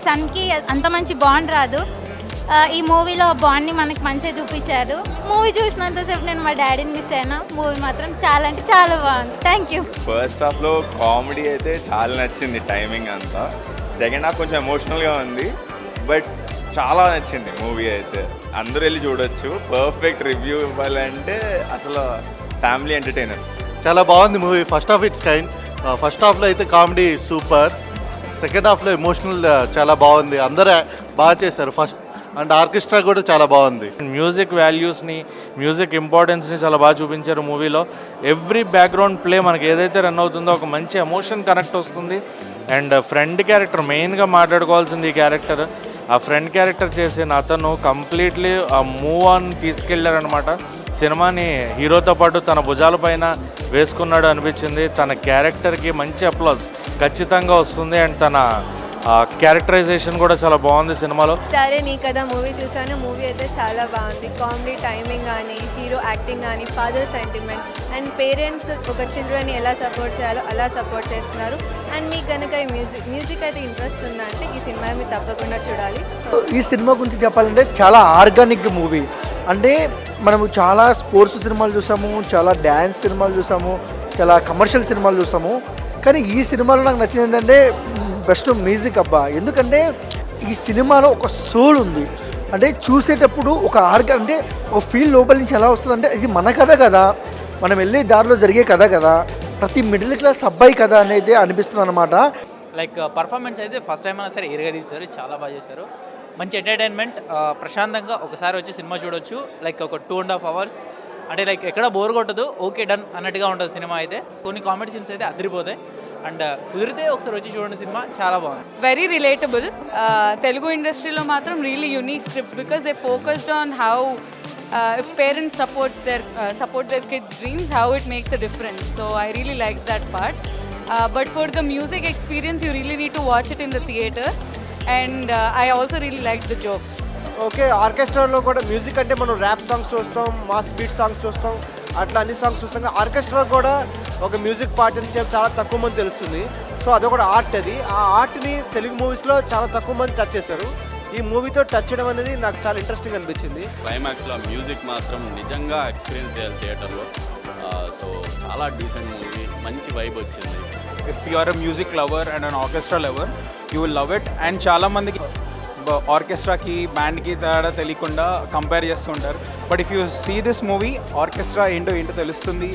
సన్కి అంత మంచి బాండ్ రాదు. ఈ మూవీలో బాండ్ని మనకి మంచిగా చూపించారు. మూవీ చూసినంతసేపు నేను మా డాడీని మిస్ అయినా. మూవీ మాత్రం చాలా అంటే చాలా బాగుంది. Thank you. ఫస్ట్ హాఫ్లో కామెడీ అయితే చాలా నచ్చింది, టైమింగ్ అంతా. సెకండ్ హాఫ్ కొంచెం ఎమోషనల్గా ఉంది, బట్ చాలా నచ్చింది మూవీ అయితే. అందరూ వెళ్ళి చూడొచ్చు. పర్ఫెక్ట్ రివ్యూ ఇవ్వాలంటే అసలు ఫ్యామిలీ ఎంటర్టైనర్. చాలా బాగుంది movie. First half it's kind. First హాఫ్లో అయితే కామెడీ సూపర్, సెకండ్ హాఫ్లో ఎమోషనల్ చాలా బాగుంది. అందరూ బాగా చేశారు. ఫస్ట్ అండ్ ఆర్కెస్ట్రా కూడా చాలా బాగుంది. మ్యూజిక్ వాల్యూస్ని, మ్యూజిక్ ఇంపార్టెన్స్ని చాలా బాగా చూపించారు మూవీలో. ఎవ్రీ బ్యాక్గ్రౌండ్ ప్లే మనకి ఏదైతే రన్ అవుతుందో ఒక మంచి ఎమోషన్ కనెక్ట్ వస్తుంది. అండ్ ఫ్రెండ్ క్యారెక్టర్ మెయిన్గా మాట్లాడుకోవాల్సింది. ఈ క్యారెక్టర్, ఆ ఫ్రెండ్ క్యారెక్టర్ చేసిన అతను కంప్లీట్లీ ఆ మూవ్ ఆన్ తీసుకెళ్ళారనమాట. సినిమాని హీరోతో పాటు తన భుజాలపైన వేసుకున్నాడు అనిపించింది. తన క్యారెక్టర్కి మంచి అప్లాజ్ ఖచ్చితంగా వస్తుంది. అండ్ తన క్యారెక్టరైజేషన్ కూడా చాలా బాగుంది సినిమాలో. సరే నీ కదా మూవీ చూసాను. మూవీ అయితే చాలా బాగుంది. కామెడీ టైమింగ్ కానీ, హీరో యాక్టింగ్ కానీ, ఫాదర్ సెంటిమెంట్ అండ్ పేరెంట్స్ ఒక చిల్డ్రన్ని ఎలా సపోర్ట్ చేయాలో అలా సపోర్ట్ చేస్తున్నారు. అండ్ మీకు కనుక ఈ మ్యూజిక్ అయితే ఇంట్రెస్ట్ ఉందంటే ఈ సినిమా మీరు తప్పకుండా చూడాలి. ఈ సినిమా గురించి చెప్పాలంటే చాలా ఆర్గానిక్ మూవీ. అంటే మనము చాలా స్పోర్ట్స్ సినిమాలు చూసాము, చాలా డ్యాన్స్ సినిమాలు చూసాము, చాలా కమర్షియల్ సినిమాలు చూసాము. కానీ ఈ సినిమాలో నాకు నచ్చింది ఏంటంటే బెస్ట్ మ్యూజిక్ అబ్బా. ఎందుకంటే ఈ సినిమాలో ఒక సోల్ ఉంది. అంటే చూసేటప్పుడు ఒక అంటే ఒక ఫీల్ లోపల నుంచి ఎలా వస్తుందంటే ఇది మన కథ కదా, మనం వెళ్ళే దారిలో జరిగే కథ కదా, ప్రతి మిడిల్ క్లాస్ అబ్బాయి కథ అనేది అనిపిస్తుంది అనమాట. లైక్ పర్ఫార్మెన్స్ అయితే ఫస్ట్ టైం అయినా సరే తీశారు. చాలా బాగా చేశారు. మంచి ఎంటర్టైన్మెంట్. ప్రశాంతంగా ఒకసారి వచ్చి సినిమా చూడొచ్చు. లైక్ ఒక 2.5 hours అంటే లైక్ ఎక్కడ బోర్ కొట్టదు. ఓకే డన్ అన్నట్టుగా ఉంటుంది సినిమా అయితే. కొన్ని కామెడీ సీన్స్ అయితే అదిరిపోతాయి. అండ్ కుదిరితే ఒకసారి వచ్చి చూడండి, సినిమా చాలా బాగుంది. Very relatable. తెలుగు ఇండస్ట్రీలో మాత్రం really unique script because they focused on how if parents support their kids' dreams, how it makes a difference. So I really liked that part. But for the music experience, you really need to watch it in the theater. And I also really liked the jokes. Okay, ఆర్కెస్ట్రాలో కూడా music అంటే మనం rap songs చూస్తాం, mass beat songs చూస్తాం, అట్లా అన్ని songs చూస్తాం. Orchestra కూడా ఒక మ్యూజిక్ పార్ట్ అని చెప్పి చాలా తక్కువ మంది తెలుస్తుంది. సో అదొకటి ఆర్ట్. అది ఆ ఆర్ట్ని తెలుగు మూవీస్లో చాలా తక్కువ మంది టచ్ చేశారు. ఈ మూవీతో టచ్ చేయడం అనేది నాకు చాలా ఇంట్రెస్టింగ్ అనిపించింది. క్లైమాక్స్లో మ్యూజిక్ మాత్రం నిజంగా ఎక్స్పీరియన్స్ చేయాలి థియేటర్లో. సో చాలా డీసెంట్ మూవీ, మంచి వైబ్ వచ్చింది. If you are a music lover and an orchestra lover, you will love it. And చాలామందికి ఆర్కెస్ట్రాకి బ్యాండ్కి తేడా తెలియకుండా కంపేర్ చేస్తూ ఉంటారు. But if you see this movie, orchestra ఏంటో తెలుస్తుంది.